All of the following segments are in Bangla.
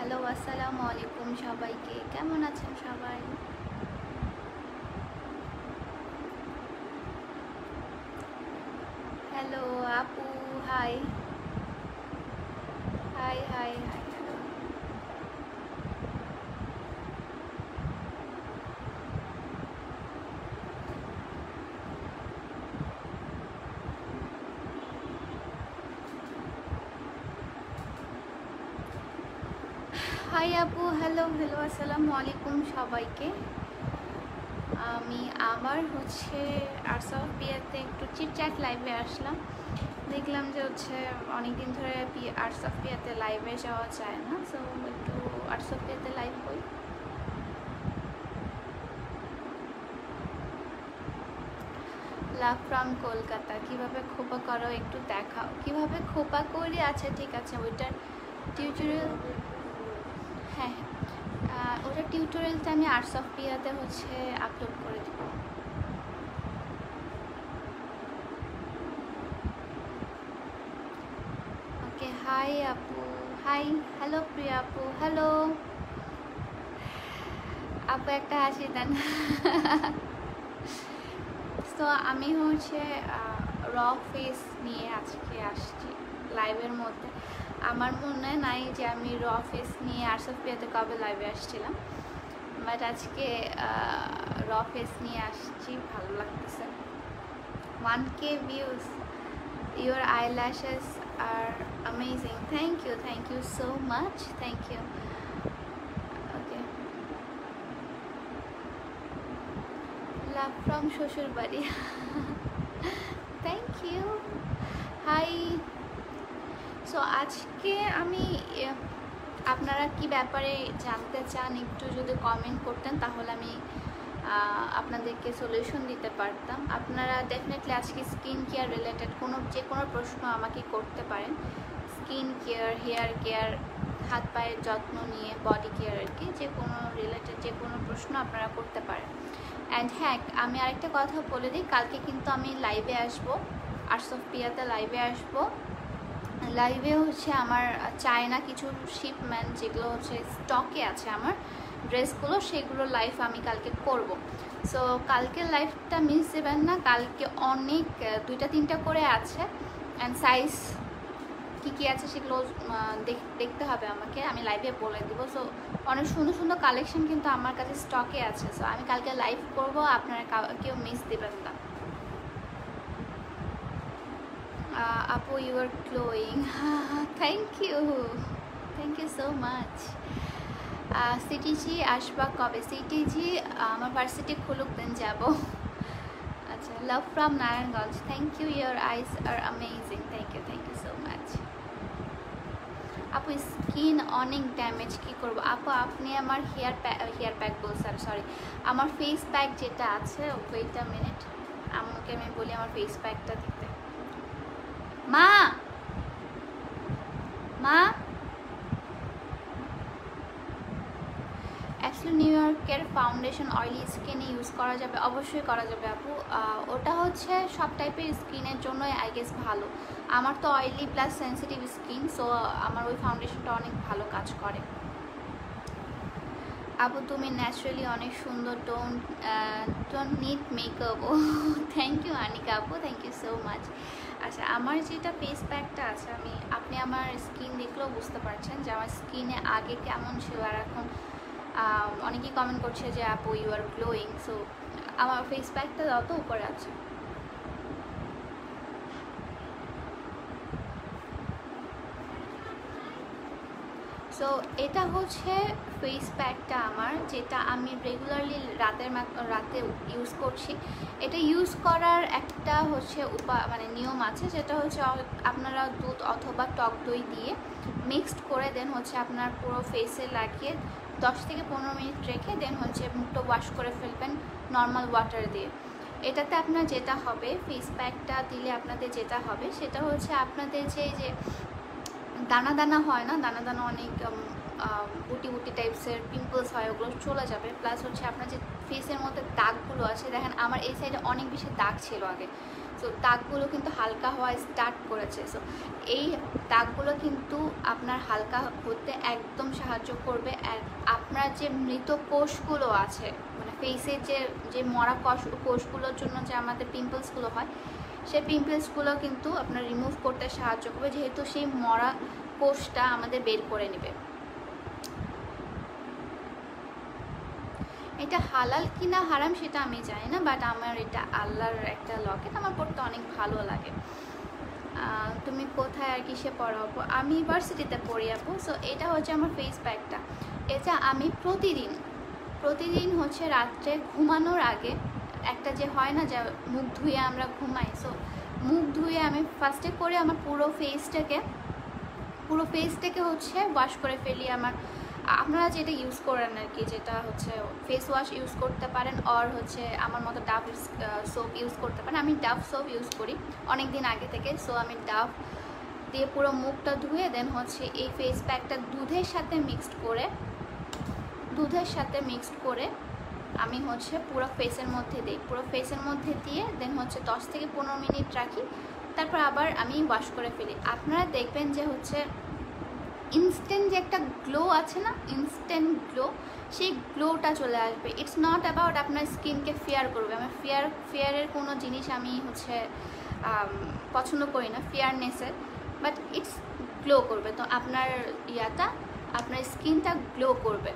হ্যালো, আসসালামু আলাইকুম সবাইকে। কেমন আছেন সবাই? হ্যালো আপু, hi hi hi hi. Hello, hi আপু, হ্যালো হ্যালো, আসসালামু আলাইকুম সবাইকে। আমি আবার আর্টস অফ পিয়াতে একটু চিটচ্যাট লাইভে আসলাম। দেখলাম যে অনেকদিন ধরে আর্টস অফ পিয়াতে লাইভে যাওয়া যায় না, সো একটু আর্টস অফ পিয়াতে লাইভ করি। Love from Kolkata. কিভাবে খোপা করো একটু দেখাও। কিভাবে খোপা করি? আচ্ছা ঠিক আছে, ওইটার টিউটোরিয়াল, হ্যাঁ ওটার টিউটোরিয়ালটা আমি আর্টস অফ পিয়াতে আপলোড করে দেব। ওকে, হাই আপু, হাই, হ্যালো প্রিয়া আপু, হ্যালো আপু, একটা হাসি দেন। তো আমি র ফেস নিয়ে আজকে আসছি লাইভের মধ্যে। আমার মনে নাই যে আমি র ফেস নিয়ে আর্টস অফ পিয়াতে কবে লাইভে আসছিলাম, বাট আজকে র ফেস নিয়ে আসছি, ভালো লাগতেছে। 1K views, your eyelashes are amazing. Thank you so much, thank you. Okay, love from শ্বশুর বাড়ি। Thank you, high. সো আজকে আমি আপনারা কি ব্যাপারে জানতে চান একটু যদি কমেন্ট করতেন, তাহলে আমি আপনাদেরকে সলিউশন দিতে পারতাম। আপনারা ডেফিনেটলি আজকে স্কিন কেয়ার রিলেটেড যে কোনো প্রশ্ন আমাকে করতে পারেন। স্কিন কেয়ার, হেয়ার কেয়ার, হাত পায়ের যত্ন নিয়ে, বডি কেয়ার আর কি, যে কোনো রিলেটেড যে কোনো প্রশ্ন আপনারা করতে পারেন। অ্যান্ড হ্যাঁ, আমি আরেকটা কথা বলে দিই, কালকে কিন্তু আমি লাইভে আসবো, আর্টস অফ পিয়াতে লাইভে আসবো। লাইভে আমার চায়না কিছু শিপমেন্ট যেগুলো স্টকে আছে আমার ড্রেসগুলো, সেগুলো লাইভ আমি কালকে করব। সো কালকের লাইভটা মিস দেবেন না। কালকে অনেক 2-3টা করে আছে, অ্যান্ড সাইজ কী আছে সেগুলো দেখতে হবে আমাকে, আমি লাইভে বলে দিব। সো অনেক সুন্দর সুন্দর কালেকশন কিন্তু আমার কাছে স্টকে আছে। সো আমি কালকে লাইভ করব, আপনারা কেউ মিস দেবেন না। আপু, you are glowing. Thank you so much. CTG আসবা কবে? সিটিজি আমার ভার্সিটি খুলুক দেন যাব। আচ্ছা, love from Narayanganj. Thank you, your eyes are amazing. Thank you so much. আপু, স্কিন অনেক ড্যামেজ, কি করব? আপু, আপনি আমার হেয়ার প্যাক বলছেন, সরি, আমার ফেস প্যাক যেটা আছে, ওয়েট আ মিনিট, আম্মুকে আমি বলি আমার ফেস প্যাকটা দিতে। মা মা অ্যাকচুয়ালি নিউ ইয়র্কের ফাউন্ডেশন অয়েলি স্কিনে ইউজ করা যাবে? অবশ্যই করা যাবে আপু। ওটা সব টাইপের স্কিনের জন্যই আই গেস ভালো। আমার তো oily plus sensitive skin, so আমার ওই ফাউন্ডেশনটা অনেক ভালো কাজ করে। আপু, তুমি ন্যাচারালি অনেক সুন্দর, don't need makeup. Oh thank you Anika আপু, থ্যাংক ইউ সো মাচ। আচ্ছা, আমার যেটা ফেস প্যাকটা আছে, আপনি আমার স্কিন দেখলেও বুঝতে পারছেন যে আমার স্কিনে আগে কেমন ছিল আর এখন। অনেকেই কমেন্ট করছে যে আপু, ইউ আর গ্লোয়িং। সো আমার ফেস প্যাকটা যত উপরে আছে। সো এটা ফেস প্যাকটা আমার, যেটা আমি রেগুলারলি রাতে ইউজ করছি। এটা ইউজ করার একটা মানে নিয়ম আছে, যেটা আপনারা দুধ অথবা টক দই দিয়ে মিক্সড করে দেন আপনার পুরো ফেসে লাগিয়ে 10 থেকে 15 মিনিট রেখে দেন মুখটা ওয়াশ করে ফেলবেন নর্মাল ওয়াটার দিয়ে। এটাতে আপনার যেটা হবে, ফেস প্যাকটা দিলে আপনাদের যেটা হবে সেটা আপনাদের যে দানা দানা হয় না, দানা দানা অনেক বুটি বুটি টাইপসের পিম্পলস হয়, ওগুলো চলে যাবে। প্লাস আপনার যে ফেসের মধ্যে দাগগুলো আছে, দেখেন আমার এই সাইডে অনেক বেশি দাগ ছিল আগে, সো দাগগুলো কিন্তু হালকা হওয়া স্টার্ট করেছে। সো এই দাগগুলো কিন্তু আপনার হালকা হতে একদম সাহায্য করবে। আর আপনার যে মৃত কোষগুলো আছে, মানে ফেসের যে মরা কোষগুলোর জন্য যে আমাদের পিম্পলসগুলো হয়, সেই পিম্পলসগুলো কিন্তু আপনার রিমুভ করতে সাহায্য করবে, যেহেতু সেই মরা কোষটা আমাদের বের করে নেবে। এটা হালাল কি না হারাম সেটা আমি জানি না, বাট আমার এটা আল্লাহর একটা লকেট, আমার পড়তে অনেক ভালো লাগে। তুমি কোথায় আর কিসে পড়ো আপু? আমি ইউনিভার্সিটিতে পড়ি আপু। সো এটা হচ্ছে আমার ফেস প্যাকটা। এটা আমি প্রতিদিন হচ্ছে রাত্রে ঘুমানোর আগে একটা যে হয় না যে মুখ ধুয়ে আমরা ঘুমাই, সো মুখ ধুয়ে আমি ফার্স্টে করে আমার পুরো ফেসটাকে হচ্ছে ওয়াশ করে ফেলি। আপনারা যেটা ইউজ করেন আর কি, যেটা হচ্ছে ফেস ওয়াশ ইউজ করতে পারেন, আর হচ্ছে আমার মতো ডাভ সোপ ইউজ করতে পারেন। আমি ডাভ সোপ ইউজ করি অনেক দিন আগে থেকে। সো আমি ডাভ দিয়ে পুরো মুখটা ধুয়ে দেন হচ্ছে এই ফেস প্যাকটা দুধের সাথে মিক্সড করে আমি হচ্ছে পুরো ফেসের মধ্যে দিয়ে দেন হচ্ছে 10 থেকে 15 মিনিট রাখি, তারপর আবার আমি ওয়াশ করে ফেলি। আপনারা দেখবেন যে হচ্ছে ইনস্ট্যান্ট যে একটা গ্লো আছে না, ইনস্ট্যান্ট গ্লো, সেই গ্লোটা চলে আসবে। ইটস নট অ্যাবাউট আপনার স্কিনকে ফেয়ার করবে। আমার ফেয়ারের কোনো জিনিস আমি হচ্ছে পছন্দ করি না, ফেয়ারনেসের, বাট ইটস গ্লো করবে। তো আপনার আপনার স্কিনটা গ্লো করবে।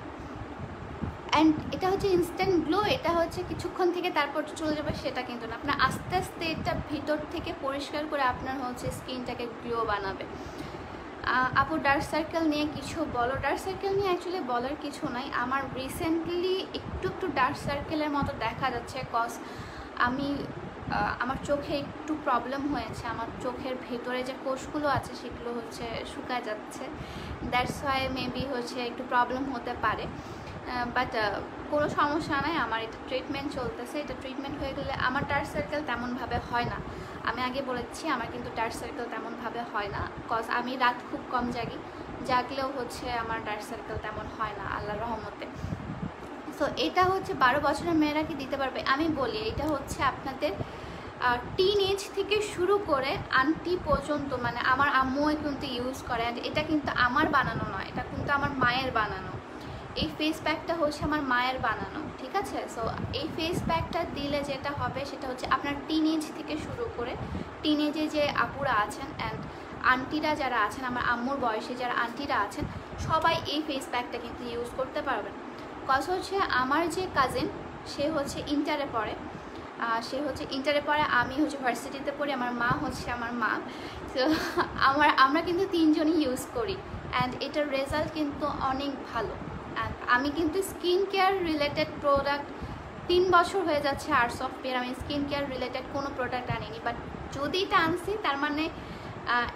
অ্যান্ড এটা হচ্ছে ইনস্ট্যান্ট গ্লো, এটা হচ্ছে কিছুক্ষণ থেকে তারপর চলে যাবে সেটা কিন্তু না। আপনার আস্তে আস্তে এটা ভিতর থেকে পরিষ্কার করে আপনার হচ্ছে স্কিনটাকে গ্লো বানাবে। আপু ডার্ক সার্কেল নিয়ে কিছু বলো। ডার্ক সার্কেল নিয়ে অ্যাকচুয়ালি বলার কিছু নাই। আমার রিসেন্টলি একটু ডার্ক সার্কেলের মতো দেখা যাচ্ছে, কজ আমার চোখে একটু প্রবলেম হয়েছে। আমার চোখের ভেতরে যে কোষগুলো আছে সেগুলো হচ্ছে শুকায় যাচ্ছে, দ্যাটস ওয়াই মেবি হচ্ছে একটু প্রবলেম হতে পারে, বাট কোনো সমস্যা নাই। আমার এটা ট্রিটমেন্ট চলতেছে। এটা ট্রিটমেন্ট হয়ে গেলে আমার ডার্ক সার্কেল তেমনভাবে হয় না। আমি আগে বলেছি আমার কিন্তু ডার্ক সার্কেল তেমনভাবে হয় না, কজ আমি রাত খুব কম জাগলেও হচ্ছে আমার ডার্ক সার্কেল তেমন হয় না আল্লাহর রহমতে। সো এটা হচ্ছে 12 বছরের মেয়েরা কি দিতে পারবে? আমি বলি এটা হচ্ছে আপনাদের টিন এজ থেকে শুরু করে আন্টি পর্যন্ত, মানে আমার আম্মুও কিন্তু ইউজ করে। এটা কিন্তু আমার বানানো নয়, এটা কিন্তু আমার মায়ের বানানো। এই ফেস প্যাকটা হচ্ছে আমার মায়ের বানানো, ঠিক আছে? সো এই ফেস প্যাকটা দিলে যেটা হবে সেটা হচ্ছে আপনার টিনেজ থেকে শুরু করে টিনেজে যে আপুরা আছেন অ্যান্ড আন্টিরা যারা আছেন, আমার আম্মুর বয়সে যারা আন্টিরা আছেন, সবাই এই ফেস প্যাকটা কিন্তু ইউজ করতে পারবেন। কজ হচ্ছে আমার যে কাজিন, সে হচ্ছে ইন্টারে পড়ে, আমি হচ্ছে ভার্সিটিতে পড়ি, আমার মা হচ্ছে আমার মা। তো আমরা কিন্তু তিনজনই ইউজ করি অ্যান্ড এটার রেজাল্ট কিন্তু অনেক ভালো। আমি কিন্তু স্কিন কেয়ার রিলেটেড প্রোডাক্ট 3 বছর হয়ে যাচ্ছে আর্টস অফ পেয়ার, আমি স্কিন কেয়ার রিলেটেড কোনো প্রোডাক্ট আনিনি। বাট যদি এটা আনছি তার মানে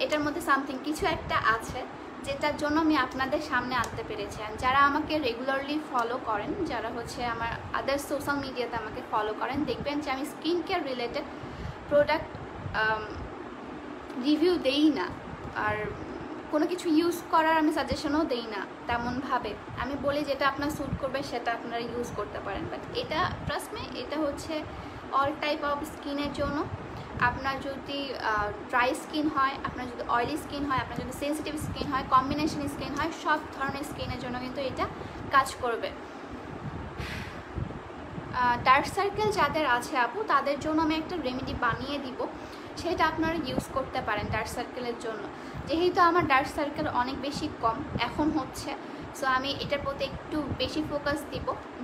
এটার মধ্যে সামথিং কিছু একটা আছে, যেটার জন্য আমি আপনাদের সামনে আনতে পেরেছি। আর যারা আমাকে রেগুলারলি ফলো করেন, যারা হচ্ছে আমার আদার সোশ্যাল মিডিয়াতে আমাকে ফলো করেন, দেখবেন যে আমি skin care related product review দেই না, আর কোনো কিছু ইউজ করার আমি সাজেশনও দেই না তেমনভাবে। আমি বলি যেটা আপনার স্যুট করবে সেটা আপনারা ইউজ করতে পারেন। বাট এটা ট্রাস্ট মি, এটা হচ্ছে অল টাইপ অফ স্কিনের জন্য। আপনার যদি ড্রাই স্কিন হয়, আপনার যদি অয়েলি স্কিন হয়, আপনার যদি সেন্সিটিভ স্কিন হয়, কম্বিনেশন স্কিন হয়, সব ধরনের স্কিনের জন্য কিন্তু এটা কাজ করবে। ডার্ক সার্কেল যাদের আছে আপু, তাদের জন্য আমি একটা রেমেডি বানিয়ে দিব, সেটা আপনারা ইউজ করতে পারেন ডার্ক সার্কেলের জন্য। যেহেতু আমার ডার্ক সার্কেল অনেক বেশি কম এখন হচ্ছে, সো আমি এটার প্রতি একটু বেশি ফোকাস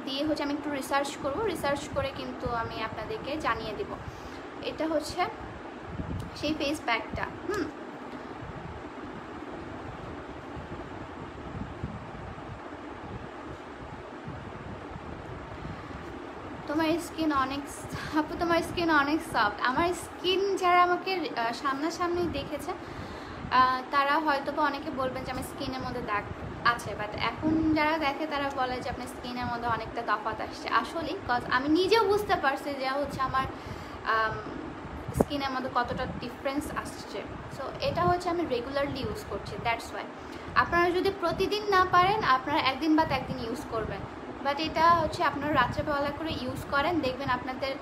দিয়ে হচ্ছে আমি একটু রিসার্চ করে কিন্তু আমি আপনাদেরকে জানিয়ে দিব। এটা হচ্ছে সেই ফেস প্যাকটা। তোমার স্কিন অনেক সফট। আমার স্কিন যারা আমাকে সামনাসামনি দেখেছে তারা হয়তো বা অনেকে বলবেন যে আমার স্কিনের মধ্যে দাগ আছে, বাট এখন যারা দেখে তারা বলে যে আপনার স্কিনের মধ্যে অনেকটা তফাৎ আসছে। আসলেই কজ আমি নিজেও বুঝতে পারছি যে হচ্ছে আমার স্কিনের মধ্যে কতটা ডিফারেন্স আসছে। সো এটা হচ্ছে আমি রেগুলারলি ইউজ করছি, দ্যাটস ওয়াই। আপনারা যদি প্রতিদিন না পারেন, আপনারা একদিন বাদ একদিন ইউজ করবেন, বাট এটা হচ্ছে আপনারা রাত্রেবেলা করে ইউজ করেন, দেখবেন আপনাদের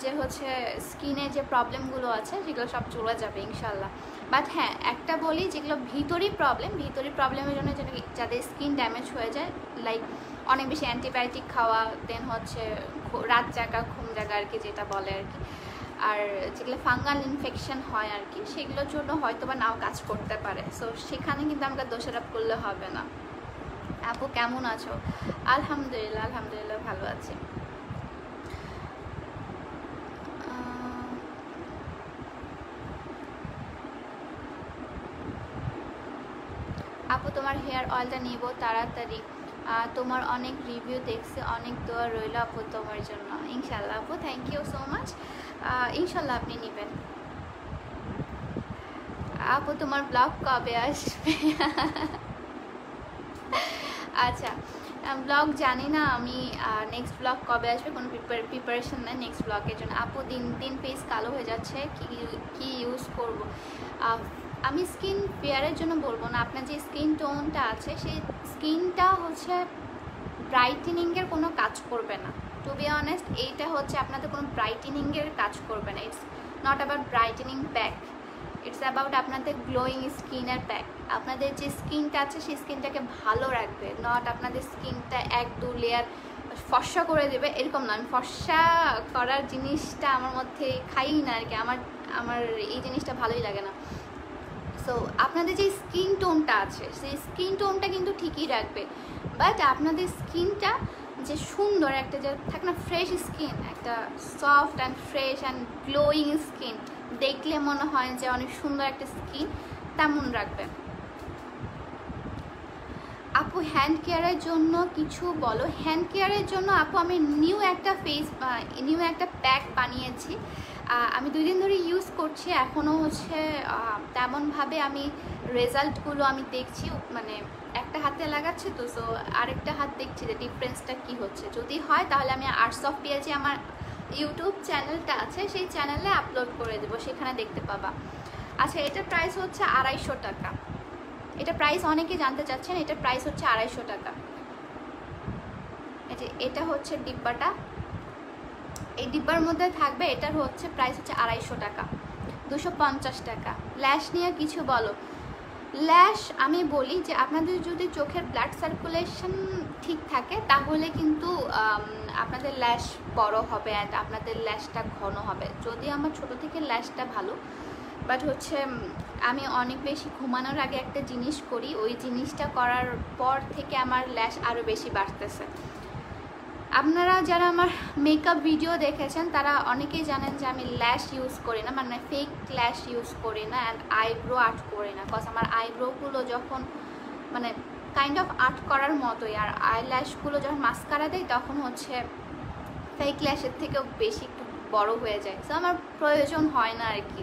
যে হচ্ছে স্কিনে যে প্রবলেমগুলো আছে সেগুলো সব চলে যাবে ইনশাল্লাহ। বাট হ্যাঁ, একটা বলি, যেগুলো ভিতরি প্রবলেমের জন্য যাদের স্কিন ড্যামেজ হয়ে যায়, লাইক অনেক বেশি অ্যান্টিবায়োটিক খাওয়া, দেন হচ্ছে রাত জাগা, ঘুম জাগা আর কি যেটা বলে আর কি, আর যেগুলো ফাঙ্গাল ইনফেকশন হয় আর কি, সেগুলোর জন্য হয়তো বা নাও কাজ করতে পারে। সো সেখানে কিন্তু আমাকে দোষারোপ করলে হবে না। আপু কেমন আছো? আলহামদুলিল্লাহ, আলহামদুলিল্লাহ ভালো আছি। আপু তোমার হেয়ার অয়েলটা নিব তাড়াতাড়ি, তোমার অনেক রিভিউ দেখছি, অনেক দোয়া রইল আপু তোমার জন্য। ইনশাল্লাহ আপু, থ্যাংক ইউ সো মাচ। ইনশাল্লাহ আপনি নেবেন। আপু তোমার ব্লগ কবে আসবে? আচ্ছা, ব্লগ জানি না আমি, নেক্সট ব্লগ কবে আসবে কোনো প্রিপারেশন নেই নেক্সট ব্লগের জন্য। আপু দিন দিন ফেস কালো হয়ে যাচ্ছে, কি ইউজ করব? আমি স্কিন কেয়ারের জন্য বলবো না, আপনার যে স্কিন টোনটা আছে সেই স্কিনটা হচ্ছে ব্রাইটেনিংয়ের কোনো কাজ করবে না। টু বি অনেস্ট, এইটা হচ্ছে আপনাদের কোনো ব্রাইটেনিংয়ের কাজ করবে না। It's not about brightening pack, it's about আপনাদের গ্লোয়িং স্কিনের প্যাক। আপনাদের যে স্কিনটা আছে সেই স্কিনটাকে ভালো রাখবে, নট আপনাদের স্কিনটা 1-2 লেয়ার ফর্সা করে দেবে, এরকম না। আমি ফর্সা করার জিনিসটা আমার মধ্যে খাই না আর কি, আমার এই জিনিসটা ভালোই লাগে না। সো আপনাদের যে স্কিন টোনটা আছে সেই স্কিন টোনটা কিন্তু ঠিকই রাখবে, বাট আপনাদের স্কিনটা যে সুন্দর একটা, যে থাকে না ফ্রেশ স্কিন, একটা soft and fresh and glowing skin, দেখলে মনে হয় যে অনেক সুন্দর একটা স্কিন, তেমন রাখবে। আপু হ্যান্ড কেয়ারের জন্য কিছু বলো। হ্যান্ড কেয়ারের জন্য আপু আমি নিউ একটা প্যাক বানিয়েছি, আমি 2 দিন ধরে ইউজ করছি, এখনও হচ্ছে তেমনভাবে আমি রেজাল্টগুলো আমি দেখছি, মানে একটা হাতে লাগাচ্ছি তো, সো আরেকটা হাত দেখছি যে ডিফারেন্সটা কি হচ্ছে। যদি হয় তাহলে আমি আর্টস অফ পিয়াজি আমার ইউটিউব চ্যানেলটা আছে, সেই চ্যানেলে আপলোড করে দেবো, সেখানে দেখতে পাবা। আচ্ছা, এটার প্রাইস হচ্ছে 250 টাকা। এটা প্রাইস অনেকে জানতে চাচ্ছেন, এটার প্রাইস হচ্ছে 250 টাকা। এটা হচ্ছে ডিব্বাটা, এই ডিব্বার মধ্যে থাকবে, এটার হচ্ছে প্রাইস হচ্ছে 250 টাকা, 250 টাকা। ল্যাশ নিয়ে কিছু বলো। ল্যাশ আমি বলি যে আপনাদের যদি চোখের ব্লাড সার্কুলেশন ঠিক থাকে তাহলে কিন্তু আপনাদের ল্যাশ বড় হবে অ্যান্ড আপনাদের ল্যাশটা ঘন হবে। যদি আমার ছোট থেকে ল্যাশটা ভালো, বাট হচ্ছে আমি অনেক বেশি ঘুমানোর আগে একটা জিনিস করি, ওই জিনিসটা করার পর থেকে আমার ল্যাশ আরও বেশি বাড়তেছে। আপনারা যারা আমার মেকআপ ভিডিও দেখেছেন তারা অনেকেই জানেন যে আমি ল্যাশ ইউজ করি না, মানে ফেক ল্যাশ ইউজ করি না, অ্যান্ড আইব্রো আর্ট করি না, কজ আমার আইব্রোগুলো যখন মানে কাইন্ড অফ আর্ট করার মতোই, আর আই ল্যাশগুলো যখন মাস্কারা দেয় তখন হচ্ছে ফেক ল্যাশের থেকেও বেশি একটু বড় হয়ে যায়, সো আমার প্রয়োজন হয় না আর কি।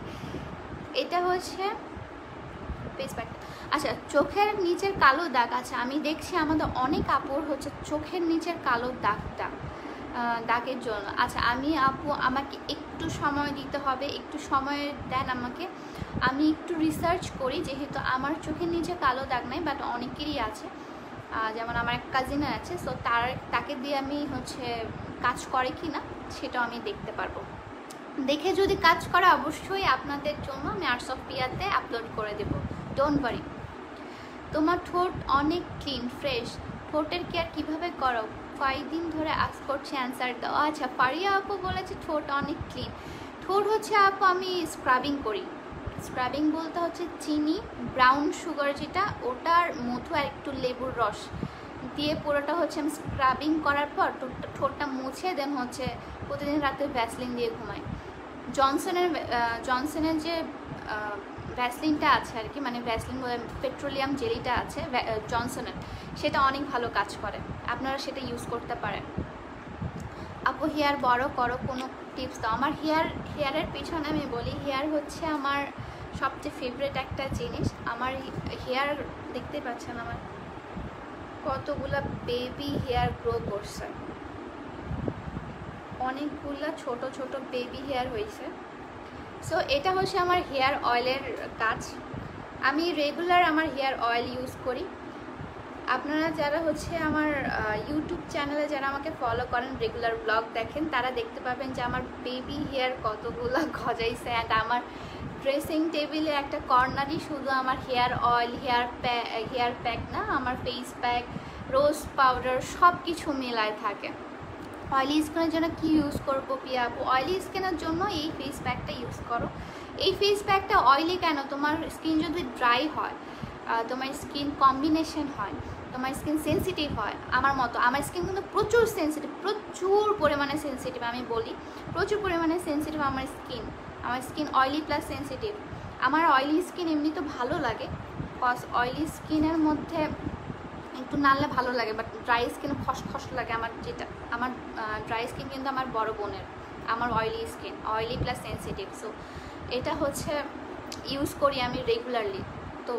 এটা হচ্ছে ফেস প্যাক। আচ্ছা, চোখের নিচের কালো দাগ আছে, আমি দেখছি আমাদের অনেক আপুর হচ্ছে চোখের নিচের কালো দাগের জন্য। আচ্ছা আপু আমাকে একটু সময় দিতে হবে, একটু সময় দেন আমাকে, আমি একটু রিসার্চ করি, যেহেতু আমার চোখের নিচে কালো দাগ নাই, বাট অনেকেরই আছে, যেমন আমার এক কাজিনের আছে, সো তাকে দিয়ে আমি হচ্ছে কাজ করে কি না সেটাও আমি দেখতে পারবো। দেখে যদি কাজ করে অবশ্যই আপনাদের জন্য আমি আর্টস অফ পিয়াতে আপলোড করে দেব, ডোন্ট ওয়ারি। তোমার ঠোঁট অনেক ক্লিন ফ্রেশ, ঠোঁটের কেয়ার কীভাবে করো? কয়েকদিন ধরে আস্ক করছে, অ্যান্সার দাও। আচ্ছা, ফারিয়া আপু বলেছে ঠোঁট অনেক ক্লিন। ঠোঁট হচ্ছে আপু আমি স্ক্রাবিং করি, স্ক্রাবিং বলতে হচ্ছে চিনি, ব্রাউন সুগার যেটা, ওটার মধু আর একটু লেবুর রস দিয়ে পুরোটা হচ্ছে আমি স্ক্রাবিং করার পর ঠোঁটটা মুছে দেন হচ্ছে প্রতিদিন রাতে ভ্যাসলিন দিয়ে ঘুমাই। জনসনের যে ভ্যাসলিনটা আছে আর কি, মানে ভ্যাসলিন পেট্রোলিয়াম জেলিটা আছে জনসনের, সেটা অনেক ভালো কাজ করে, আপনারা সেটা ইউজ করতে পারেন। আপু হেয়ার বড় করো, কোনো টিপস দাও। আমার হেয়ারের পিছনে আমি বলি, হেয়ার হচ্ছে আমার সবচেয়ে ফেভারিট একটা জিনিস। আমার হেয়ার দেখতে পাচ্ছেন আমার কতগুলা বেবি হেয়ার গ্রো করছে, অনেকগুলা ছোট ছোট বেবি হেয়ার হয়েছে। সো এটা হচ্ছে আমার হেয়ার অয়েলের কাজ। আমি রেগুলার আমার হেয়ার অয়েল ইউজ করি, আপনারা যারা হচ্ছে আমার ইউটিউব চ্যানেলে যারা আমাকে ফলো করেন, রেগুলার ব্লগ দেখেন, তারা দেখতে পাবেন যে আমার বেবি হেয়ার কতগুলো গজাইছে। অ্যান্ড আমার ড্রেসিং টেবিলে একটা কর্নারই শুধু আমার হেয়ার অয়েল, হেয়ার প্যাক না, আমার ফেস প্যাক, রোজ পাউডার সব কিছু মেলায় থাকে। অয়েলি স্কিনের জন্য কি ইউজ করবো পিয়া আপু? অয়েলি স্কিনের জন্য এই ফেস প্যাকটা ইউজ করো। এই ফেস প্যাকটা অয়েলি কেন? তোমার স্কিন যদি ড্রাই হয়, তোমার স্কিন কম্বিনেশন হয়, তোমার স্কিন সেন্সিটিভ হয় আমার মতো, আমার স্কিন কিন্তু প্রচুর সেন্সিটিভ, প্রচুর পরিমাণে সেন্সিটিভ, আমি বলি প্রচুর পরিমাণে সেন্সিটিভ আমার স্কিন অয়েলি প্লাস সেন্সিটিভ। আমার অয়েলি স্কিন এমনি তো ভালো লাগে, কজ অয়েলি স্কিনের মধ্যে একটু নাড়লে ভালো লাগে, বাট ড্রাই স্কিন খসখস লাগে আমার। আমার ড্রাই স্কিন কিন্তু আমার বড় বোনের, আমার oily skin, oily plus sensitive. So এটা হচ্ছে ইউজ করি আমি রেগুলারলি। তো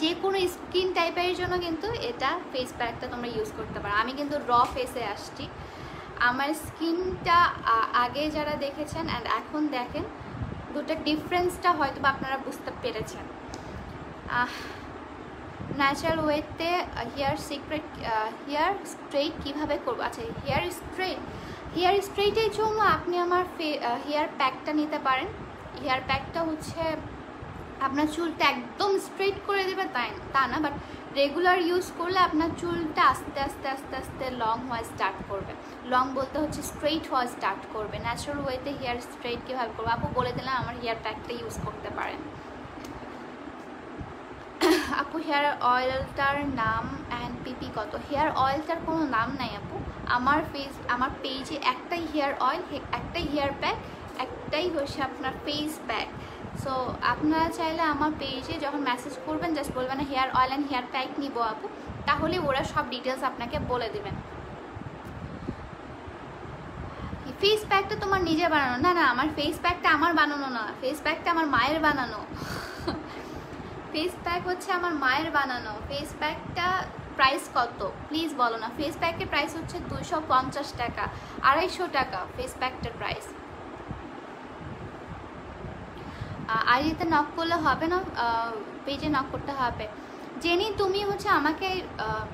যে কোনো স্কিন টাইপের জন্য কিন্তু এটা ফেস প্যাকটা তোমরা ইউজ করতে পারো। আমি কিন্তু র ফেসে আসছি, আমার স্কিনটা আগে যারা দেখেছেন অ্যান্ড এখন দেখেন, দুটো ডিফারেন্সটা হয়তো বা আপনারা বুঝতে পেরেছেন। ন্যাচারাল ওয়েতে হেয়ার স্ট্রেট কীভাবে করবো? আচ্ছা, হেয়ার স্ট্রেটের জন্য আপনি আমার হেয়ার প্যাকটা নিতে পারেন। হেয়ার প্যাকটা হচ্ছে আপনার চুলটা একদম স্ট্রেট করে দেবে তা না, বাট রেগুলার ইউজ করলে আপনার চুলটা আস্তে আস্তে আস্তে আস্তে লং হওয়া স্টার্ট করবে। লং বলতে হচ্ছে স্ট্রেট হওয়া স্টার্ট করবে। ন্যাচারাল ওয়েতে হেয়ার স্ট্রেট কীভাবে করবো আপু বলে দিলাম, আমার হেয়ার প্যাকটা ইউজ করতে পারেন। আপু হেয়ার অয়েলটার নাম অ্যান্ড পিপি কত? হেয়ার অয়েলটার কোনো নাম নাই আপু। আমার পেজে একটাই হেয়ার অয়েল, একটাই হেয়ার প্যাক, একটাই হচ্ছে আপনার ফেস প্যাক। সো আপনারা চাইলে আমার পেজে যখন মেসেজ করবেন জাস্ট বলবেন hair oil and hair pack নিব আপু, তাহলে ওরা সব ডিটেলস আপনাকে বলে দেবেন। ফেস প্যাকটা তোমার নিজের বানানো? না না, আমার ফেস প্যাকটা আমার বানানো না, ফেস প্যাকটা আমার মায়ের বানানো। ফেস প্যাক হচ্ছে আমার মায়ের বানানো। ফেস প্যাকটা প্রাইস কত প্লিজ বলো না। ফেস প্যাকের প্রাইস হচ্ছে 250 টাকা, 250 টাকা ফেস প্যাকটার প্রাইস। আইডিতে নক করলে হবে না, পেজে নক করতে হবে। জেনি তুমি হচ্ছে আমাকে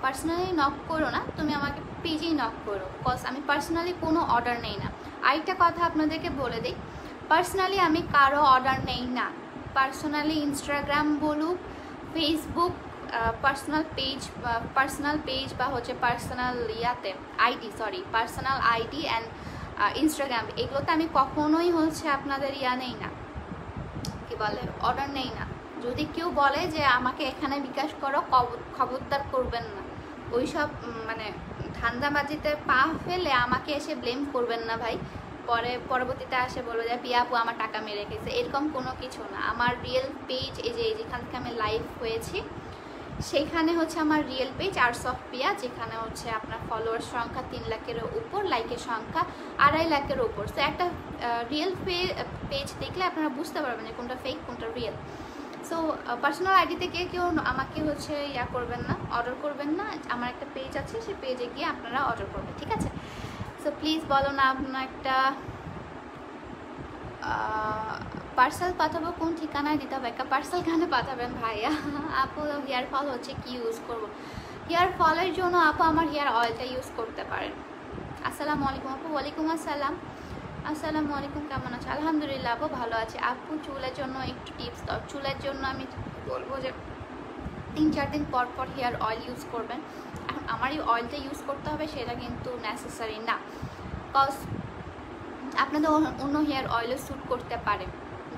পার্সোনালি নক করো না, তুমি আমাকে পেজেই নক করো, কজ আমি পার্সোনালি কোনো অর্ডার নেই না। আরেকটা কথা আপনাদেরকে বলে দিই, পার্সোনালি আমি কারো অর্ডার নেই না। পার্সোনালি ইনস্টাগ্রাম বলুক, ফেসবুক, পার্সোনাল পেজ বা হচ্ছে পার্সোনাল আইডি অ্যান্ড ইনস্টাগ্রাম, এগুলোতে আমি কখনোই হচ্ছে আপনাদের নেই না, কি বলে, অর্ডার নেই না। যদি কেউ বলে যে আমাকে এখানে বিকাশ করো, খবরদার করবেন না। ওইসব মানে ধান্দাবাজিতে পা ফেলে আমাকে এসে ব্লেম করবেন না ভাই। পরবর্তীতে আসে বলবো যে পিয়া আপু আমার টাকা মেরে রেখেছে, এরকম কোনো কিছু না। আমার রিয়েল পেজ যেখান থেকে আমি লাইভ হয়েছি সেইখানে হচ্ছে আমার রিয়েল পেজ আর্টস অফ পিয়া, যেখানে হচ্ছে আপনার ফলোয়ার সংখ্যা 3 লাখের উপর, লাইকের সংখ্যা 2.5 লাখের উপর। তো একটা রিয়েল পেজ দেখলে আপনারা বুঝতে পারবেন যে কোনটা ফেক কোনটা রিয়েল। সো পার্সোনাল আইডি থেকে কেউ আমাকে হচ্ছে করবেন না, অর্ডার করবেন না। আমার একটা পেজ আছে, সেই পেজে গিয়ে আপনারা অর্ডার করবেন, ঠিক আছে? সো প্লিজ বলো না আপনার একটা পার্সেল পাঠাবো, কোন ঠিকানায় দিতে হবে? একটা পার্সেল কেন পাঠাবেন ভাইয়া? আপু হেয়ার ফল হচ্ছে কি ইউজ করব? হেয়ার ফলের জন্য আপু আমার হেয়ার অয়েলটা ইউজ করতে পারেন। আসসালামু আলাইকুম আপু। ওয়ালাইকুম আসসালাম। আসসালামু আলাইকুম, কেমন আছে? আলহামদুলিল্লাহ আপু ভালো আছে। আপু চুলের জন্য একটু টিপস দাও। চুলের জন্য আমি বলবো যে 3-4 দিন পর পর হেয়ার অয়েল ইউজ করবেন। এখন আমার এই অয়েলটা ইউজ করতে হবে সেটা কিন্তু নেসেসারি না, কজ আপনাদের অন্য হেয়ার অয়েলও স্যুট করতে পারে।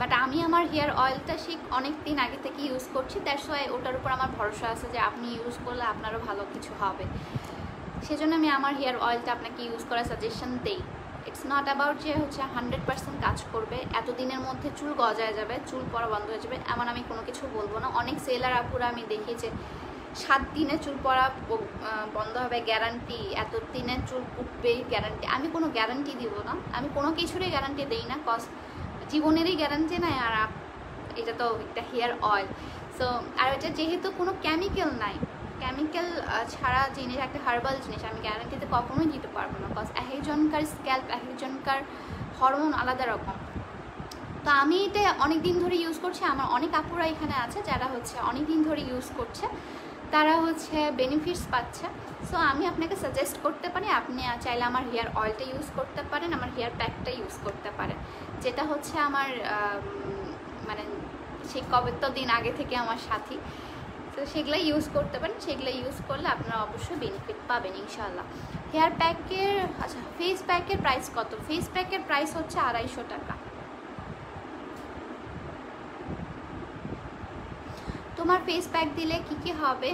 বাট আমি আমার হেয়ার অয়েলটা অনেক দিন আগে থেকে ইউজ করছি, দ্যাটস ওয়াই ওটার উপর আমার ভরসা আছে যে আপনি ইউজ করলে আপনারও ভালো কিছু হবে। সেজন্য আমি আমার হেয়ার অয়েলটা আপনাকে ইউজ করার সাজেশন দেই। ইটস নট অ্যাবাউট যে হচ্ছে 100% কাজ করবে, এতদিনের মধ্যে চুল গজায় যাবে, চুল পড়া বন্ধ হয়ে যাবে, এমন আমি কোনো কিছু বলবো না। অনেক সেলার আপুরা আমি দেখি যে 7 দিনে চুল পড়া বন্ধ হবে গ্যারান্টি, এত দিনে চুল উঠবেই গ্যারান্টি। আমি কোনো গ্যারান্টি দিব না, আমি কোনো কিছুরই গ্যারান্টি দিই না, কজ জীবনেরই গ্যারান্টি নাই। আর এটা তো একটা হেয়ার অয়েল, সো আর এটা যেহেতু কোনো কেমিক্যাল নাই, কেমিক্যাল ছাড়া জিনিস, একটা হার্বাল জিনিস, আমি গ্যারান্টিতে কখনোই দিতে পারবো না, কজ এক একজনকার স্ক্যাল্প, এক একজনকার হরমোন আলাদা রকম। তো আমি এটা অনেক দিন ধরে ইউজ করছি, আমার অনেক আপুরা এখানে আছে যারা হচ্ছে অনেক দিন ধরে ইউজ করছে। তারা হচ্ছে বেনিফিটস পাচ্ছে। সো আমি আপনাকে সাজেস্ট করতে পারি, আপনি চাইলে আমার হেয়ার অয়েলটা ইউজ করতে পারেন, আমার হেয়ার প্যাকটা ইউজ করতে পারেন, যেটা হচ্ছে আমার মানে সেই কবেতো দিন আগে থেকে আমার সাথী। তো সেগুলো ইউজ করতে পারেন, সেগুলো ইউজ করলে আপনারা অবশ্যই বেনিফিট পাবেন ইনশাআল্লাহ। হেয়ার প্যাকের আচ্ছা, ফেস প্যাকের প্রাইস কত? ফেস প্যাকের প্রাইস হচ্ছে 250 টাকা। তোমার ফেস প্যাক দিলে কি কি হবে,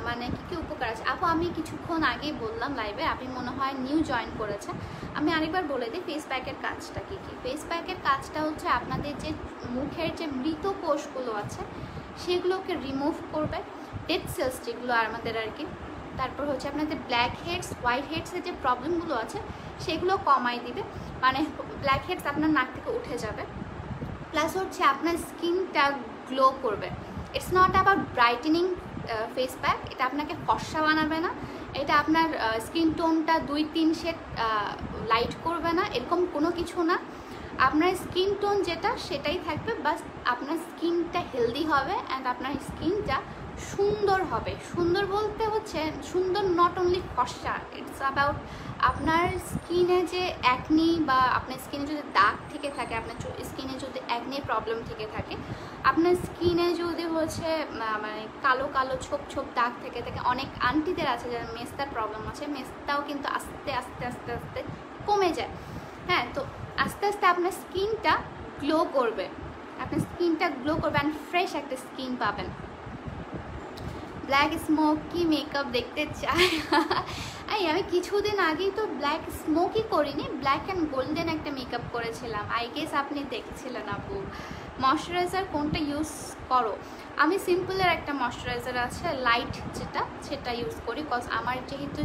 মানে কি কি উপকার আছে? আপু আমি কিছুক্ষণ আগেই বললাম লাইভে, আপনি মনে হয় নিউ জয়েন করেছেন, আমি আরেকবার বলে দিই ফেস প্যাকের কাজটা কি কি। ফেস প্যাকের কাজটা হচ্ছে আপনাদের যে মুখের যে মৃত কোষগুলো আছে সেগুলোকে রিমুভ করবে, ডেড সেলস যেগুলো আমাদের আর কি। তারপর হচ্ছে আপনাদের ব্ল্যাক হেডস, হোয়াইট হেডসের যে প্রবলেমগুলো আছে সেগুলো কমাই দিবে, মানে ব্ল্যাক হেডস আপনার নাক থেকে উঠে যাবে। প্লাস হচ্ছে আপনার স্কিনটা গ্লো করবে। It's not about brightening face pack, এটা আপনাকে ফর্সা বানাবে না, এটা আপনার স্কিন টোনটা 2-3 শেড লাইট করবে না, এরকম কোনো কিছু না। আপনার স্কিন টোন যেটা সেটাই থাকবে, বাস আপনার স্কিনটা হেলদি হবে অ্যান্ড আপনার স্কিনটা সুন্দর হবে। সুন্দর বলতে হচ্ছে সুন্দর নট অনলি ফর্সা, ইটস অ্যাবাউট আপনার স্কিনে যে অ্যাকনি বা আপনার স্কিনে যদি দাগ থেকে থাকে, আপনার স্কিনে যদি অ্যাকনির প্রবলেম থেকে থাকে, আপনার স্কিনে যদি হচ্ছে মানে কালো কালো ছোপ ছোপ দাগ থেকে থাকে, অনেক আন্টিদের আছে যারা মেস্তার প্রবলেম আছে, মেস্তাও কিন্তু আস্তে আস্তে আস্তে আস্তে কমে যায়। হ্যাঁ, তো আস্তে আস্তে আপনার স্কিনটা গ্লো করবে, আপনার স্কিনটা গ্লো করবে অ্যান্ড ফ্রেশ একটা স্কিন পাবেন। ব্ল্যাক স্মোকি মেকআপ দেখতে চাই? আমি কিছুদিন আগেই তো ব্ল্যাক স্মোকি করিনি, ব্ল্যাক অ্যান্ড গোল্ডেন একটা মেকআপ করেছিলাম, আই গেস আপনি দেখছিলেন আপু। ময়শ্চারাইজার কোনটা ইউজ করো? আমি সিম্পলের একটা ময়শ্চারাইজার আছে লাইট, সেটা ইউজ করি, বিকজ আমার যেহেতু